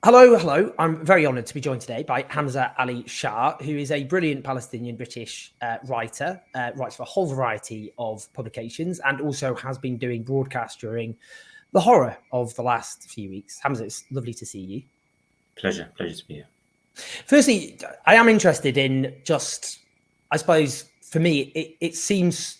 Hello. I'm very honoured to be joined today by Hamza Ali Shah, who is a brilliant Palestinian British writer, writes for a whole variety of publications, and also has been doing broadcasts during the horror of the last few weeks. Hamza, it's lovely to see you. Pleasure to be here. Firstly, I am interested in just, I suppose, for me, it seems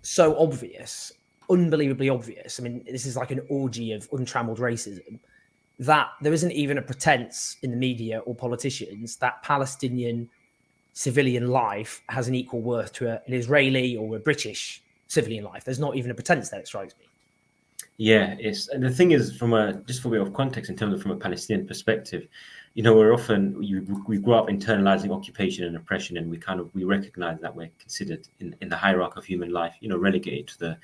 so obvious, unbelievably obvious. I mean, this is like an orgy of untrammeled racism, that there isn't even a pretense in the media or politicians that Palestinian civilian life has an equal worth to an Israeli or a British civilian life. There's not even a pretense there, it strikes me. Yeah, the thing is, from a bit of context in terms of from a Palestinian perspective, we're often we grow up internalizing occupation and oppression, and we recognize that we're considered in the hierarchy of human life, relegated to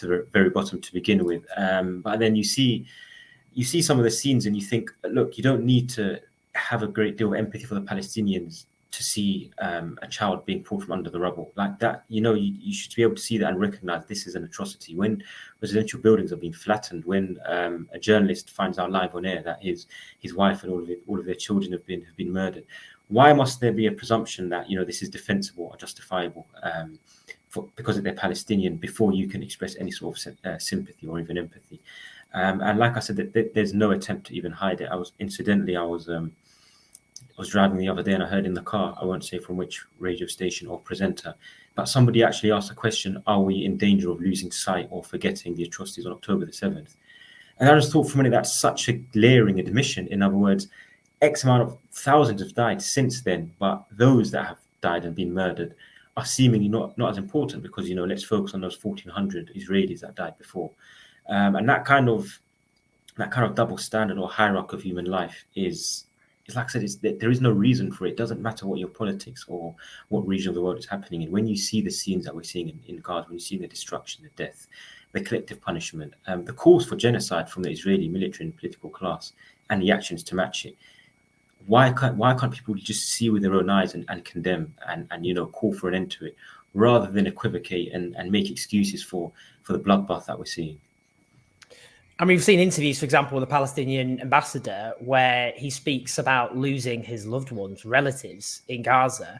the very bottom to begin with. But then you see some of the scenes and you think, look, you don't need to have a great deal of empathy for the Palestinians to see a child being pulled from under the rubble like that. You should be able to see that and recognize this is an atrocity. When residential buildings are being flattened, when a journalist finds out live on air that his wife and all of their children have been murdered, why must there be a presumption that this is defensible or justifiable because they're Palestinian before you can express any sort of sympathy or even empathy? And like I said, there's no attempt to even hide it. I was driving the other day and I heard in the car, I won't say from which radio station or presenter, but somebody actually asked a question, are we in danger of losing sight or forgetting the atrocities on October the 7th? And I just thought for a minute, that's such a glaring admission. In other words, X amount of thousands have died since then, but those that have died and been murdered are seemingly not as important because, let's focus on those 1,400 Israelis that died before. And that kind of double standard or hierarchy of human life is like I said, there is no reason for it. It doesn't matter what your politics or what region of the world is happening in. When you see the scenes that we're seeing in Gaza, when you see the destruction, the death, the collective punishment, the calls for genocide from the Israeli military and political class, and the actions to match it, why can't people just see with their own eyes and condemn and call for an end to it, rather than equivocate and make excuses for the bloodbath that we're seeing? And we've seen interviews, for example, with the Palestinian ambassador, where he speaks about losing his loved ones, relatives in Gaza,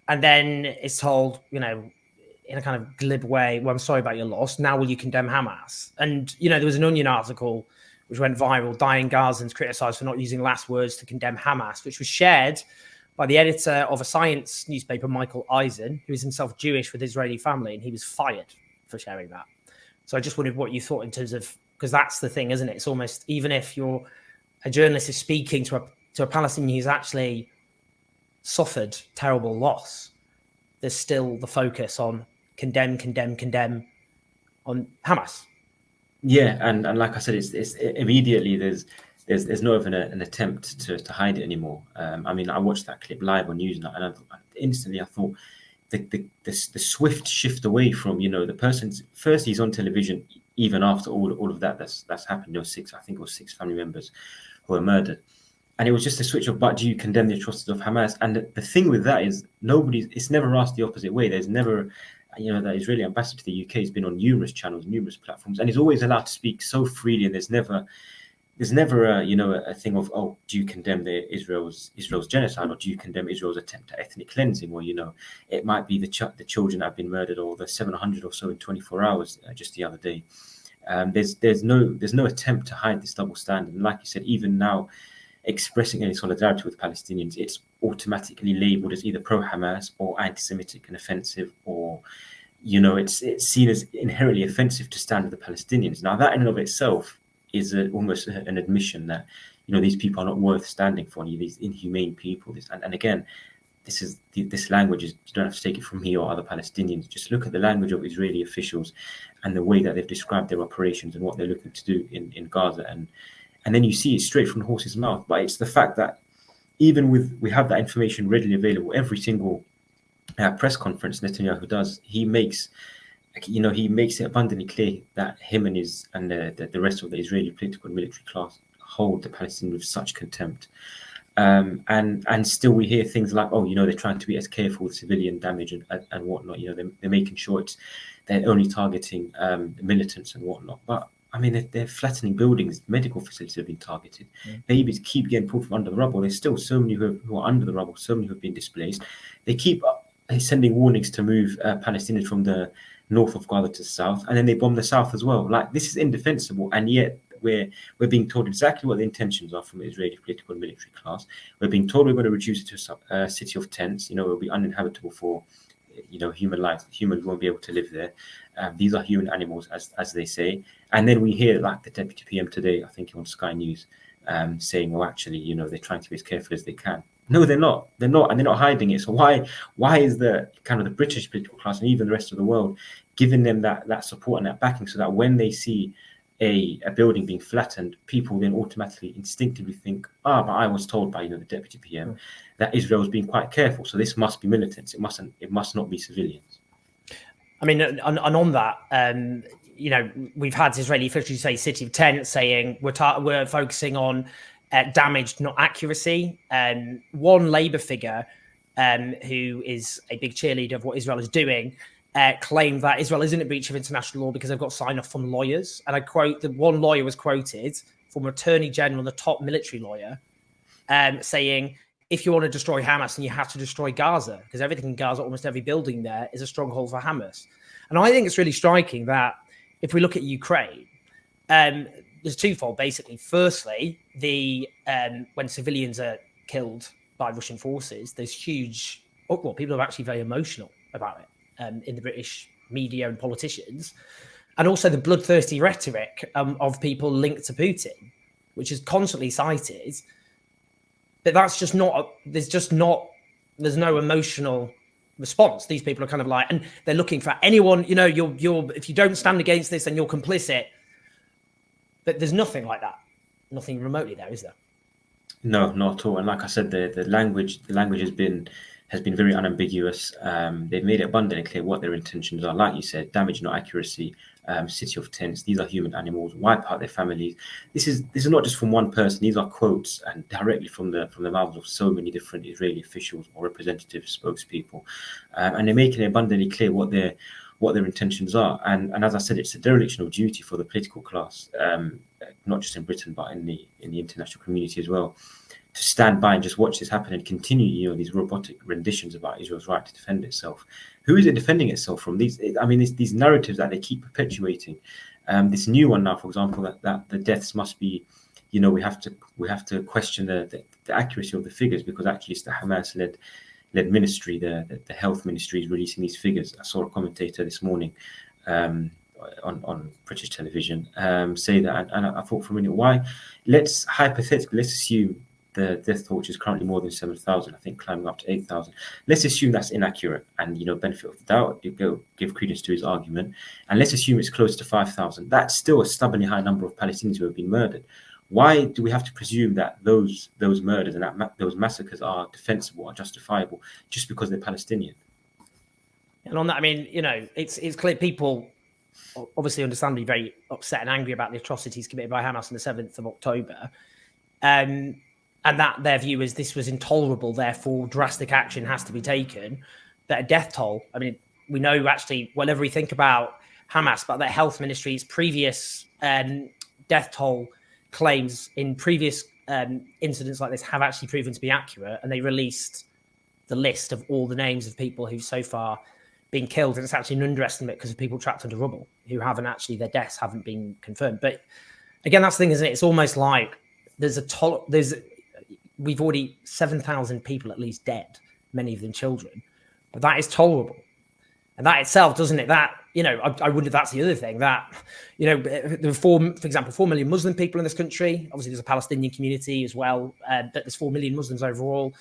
and then is told, in a kind of glib way, well, I'm sorry about your loss. Now will you condemn Hamas? And, there was an Onion article which went viral, dying Gazans criticised for not using last words to condemn Hamas, which was shared by the editor of a science newspaper, Michael Eisen, who is himself Jewish with Israeli family, and he was fired for sharing that. So I just wondered what you thought in terms of, because that's the thing, isn't it? It's almost, even if a journalist is speaking to a Palestinian who's actually suffered terrible loss, there's still the focus on condemn on Hamas. Yeah, and like I said, it's immediately there's not even an attempt to hide it anymore. I watched that clip live on news, and instantly I thought the swift shift away from the person's first, he's on television even after all of that's happened. I think it was six family members who were murdered, and it was just a switch of, but do you condemn the atrocities of Hamas? And the thing with that is it's never asked the opposite way. There's never, that Israeli ambassador to the UK has been on numerous channels, numerous platforms, and he's always allowed to speak so freely, and there's never a thing of, oh, do you condemn Israel's genocide, or do you condemn Israel's attempt at ethnic cleansing, or it might be the children that have been murdered, or the 700 or so in 24 hours just the other day. There's no attempt to hide this double standard, and like you said, even now, expressing any solidarity with Palestinians, it's automatically labelled as either pro-Hamas or anti-Semitic and offensive, or it's seen as inherently offensive to stand with the Palestinians. Now that in and of itself is almost an admission that these people are not worth standing for, these inhumane people. And again, this language is, you don't have to take it from me or other Palestinians. Just look at the language of Israeli officials and the way that they've described their operations and what they're looking to do in Gaza, and then you see it straight from the horse's mouth. But it's the fact that even we have that information readily available, every single press conference Netanyahu does, he makes it abundantly clear that him and the rest of the Israeli political and military class hold the Palestinians with such contempt. And still we hear things like, oh, they're trying to be as careful with civilian damage and whatnot. They're making sure they're only targeting militants and whatnot. But I mean, they're flattening buildings. Medical facilities have been targeted. Babies keep getting pulled from under the rubble. There's still so many who are under the rubble, so many who have been displaced. They keep sending warnings to move Palestinians from the north of Gaza to the south, and then they bomb the south as well. Like, this is indefensible, and yet we're being told exactly what the intentions are from the Israeli political and military class. We're being told we're going to reduce it to a city of tents. You know, it will be uninhabitable for, you know, human life. Humans won't be able to live there. These are human animals, as they say. And then we hear, like, the deputy PM today, I think on Sky News, saying, well, actually, you know, they're trying to be as careful as they can. No, they're not. They're not, and they're not hiding it. So why is the kind of the British political class and even the rest of the world giving them that support and that backing, so that when they see a building being flattened, people then automatically, instinctively think, but I was told by, you know, the deputy PM that Israel was being quite careful, so this must be militants. It must not be civilians. I mean, and on that, you know, we've had Israeli officials say city of tents, saying we're focusing on damage, not accuracy. One Labour figure who is a big cheerleader of what Israel is doing claimed that Israel isn't a breach of international law because they've got sign off from lawyers. And I quote, the one lawyer was quoted from Attorney General, the top military lawyer, saying, if you want to destroy Hamas, then you have to destroy Gaza, because everything in Gaza, almost every building there, is a stronghold for Hamas. And I think it's really striking that if we look at Ukraine, there's twofold, basically. Firstly, when civilians are killed by Russian forces, there's huge uproar. People are actually very emotional about it in the British media and politicians. And also the bloodthirsty rhetoric of people linked to Putin, which is constantly cited. But that's just not, there's no emotional response. These people are kind of like, and they're looking for anyone, you know, you're if you don't stand against this, then you're complicit. But there's nothing like that. Nothing remotely there, is there? No, not at all. And like I said, the language has been very unambiguous. They've made it abundantly clear what their intentions are. Like you said, damage, not accuracy. City of tents. These are human animals. Wipe out their families. This is not just from one person. These are quotes and directly from the mouths of so many different Israeli officials or representatives, spokespeople, and they're making it abundantly clear what their intentions are. And as I said, it's a dereliction of duty for the political class, not just in Britain but in the international community as well, to stand by and just watch this happen and continue, you know, these robotic renditions about Israel's right to defend itself. Who is it defending itself from? These narratives that they keep perpetuating. This new one now, for example, that the deaths must be, you know, we have to question the accuracy of the figures, because actually it's the Hamas-led ministry, the health ministry is releasing these figures. I saw a commentator this morning on British television say that, and I thought for a minute, why? Let's assume the death toll, which is currently more than 7,000, I think climbing up to 8,000. Let's assume that's inaccurate, and, you know, benefit of the doubt, you give credence to his argument, and let's assume it's close to 5,000. That's still a stubbornly high number of Palestinians who have been murdered. Why do we have to presume that those murders and those massacres are defensible, are justifiable, just because they're Palestinian? And on that, I mean, you know, it's clear people obviously understandably very upset and angry about the atrocities committed by Hamas on the 7th of October. And that their view is this was intolerable, therefore drastic action has to be taken. That a death toll, I mean, we know actually, whenever we think about Hamas, but their health ministry's previous death toll claims in previous incidents like this have actually proven to be accurate. And they released the list of all the names of people who've so far been killed. And it's actually an underestimate because of people trapped under rubble who haven't actually, their deaths haven't been confirmed. But again, that's the thing, isn't it? It's almost like we've already 7,000 people at least dead, many of them children, but that is tolerable. And that itself, doesn't it? That, you know, I wonder if that's the other thing that, you know, there are for example, 4 million Muslim people in this country. Obviously, there's a Palestinian community as well, but there's 4 million Muslims overall.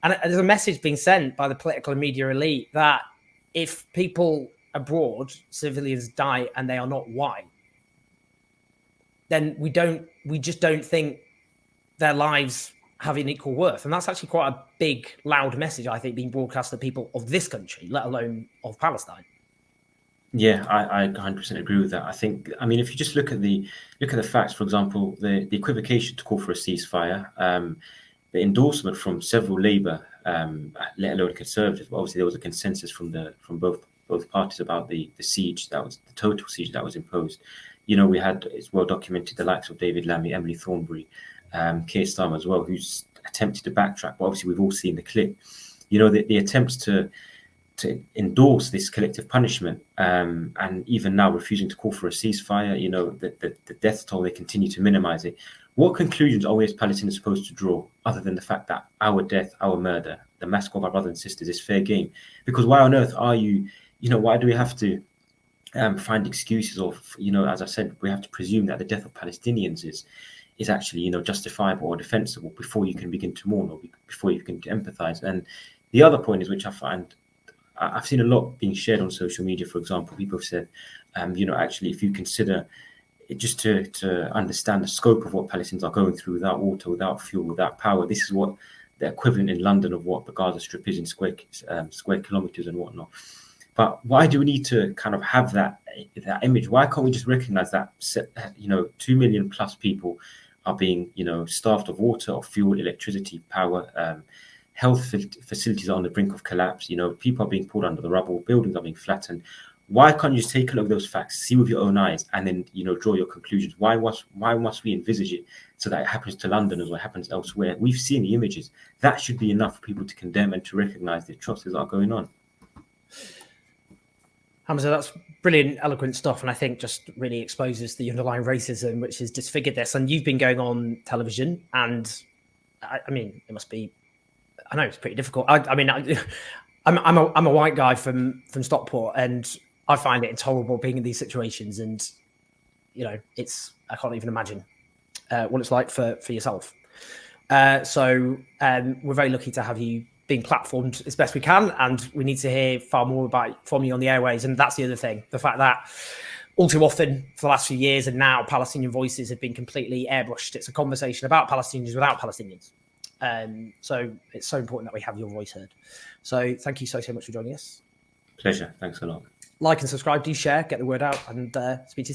And there's a message being sent by the political and media elite that if people abroad, civilians die and they are not white, then we just don't think their lives have an equal worth. And that's actually quite a big, loud message, I think, being broadcast to people of this country, let alone of Palestine. Yeah, I 100% agree with that. I think, I mean, if you just look at the facts, for example, the equivocation to call for a ceasefire, the endorsement from several Labour, let alone Conservatives, but obviously there was a consensus from both parties about the siege, that was the total siege that was imposed. You know, we had, it's well documented, the likes of David Lammy, Emily Thornberry, Keir Starmer as well, who's attempted to backtrack, but obviously we've all seen the clip. You know, the attempts to endorse this collective punishment, and even now refusing to call for a ceasefire, you know, the death toll, they continue to minimize it. What conclusions are we as Palestinians supposed to draw, other than the fact that our death, our murder, the massacre of our brothers and sisters is fair game? Because why on earth are you know, why do we have to find excuses, or, you know, as I said, we have to presume that the death of Palestinians is actually, you know, justifiable or defensible before you can begin to mourn, or before you can empathize? And the other point is, which I find, I've seen a lot being shared on social media, for example, people have said, you know, actually, if you consider it, just to understand the scope of what Palestinians are going through without water, without fuel, without power, this is what the equivalent in London of what the Gaza Strip is in square kilometers and whatnot. But why do we need to kind of have that image? Why can't we just recognize that, you know, 2 million plus people are being, you know, starved of water, of fuel, electricity, power, health facilities are on the brink of collapse, you know, people are being pulled under the rubble, buildings are being flattened. Why can't you just take a look at those facts, see with your own eyes, and then, you know, draw your conclusions? Why must we envisage it so that it happens to Londoners or happens elsewhere? We've seen the images. That should be enough for people to condemn and to recognize the atrocities that are going on. Hamza, that's brilliant, eloquent stuff, and I think just really exposes the underlying racism which has disfigured this. And you've been going on television, and I mean, it must be, I know it's pretty difficult. I'm a white guy from Stockport, and I find it intolerable being in these situations. And you know, I can't even imagine what it's like for yourself. So we're very lucky to have you being platformed as best we can, and we need to hear far more from you on the airways. And that's the other thing, the fact that all too often for the last few years and now, Palestinian voices have been completely airbrushed. It's a conversation about Palestinians without Palestinians. So it's so important that we have your voice heard. So thank you so much for joining us. Pleasure. Thanks a lot. Like and subscribe, do share, get the word out, and speak to you soon.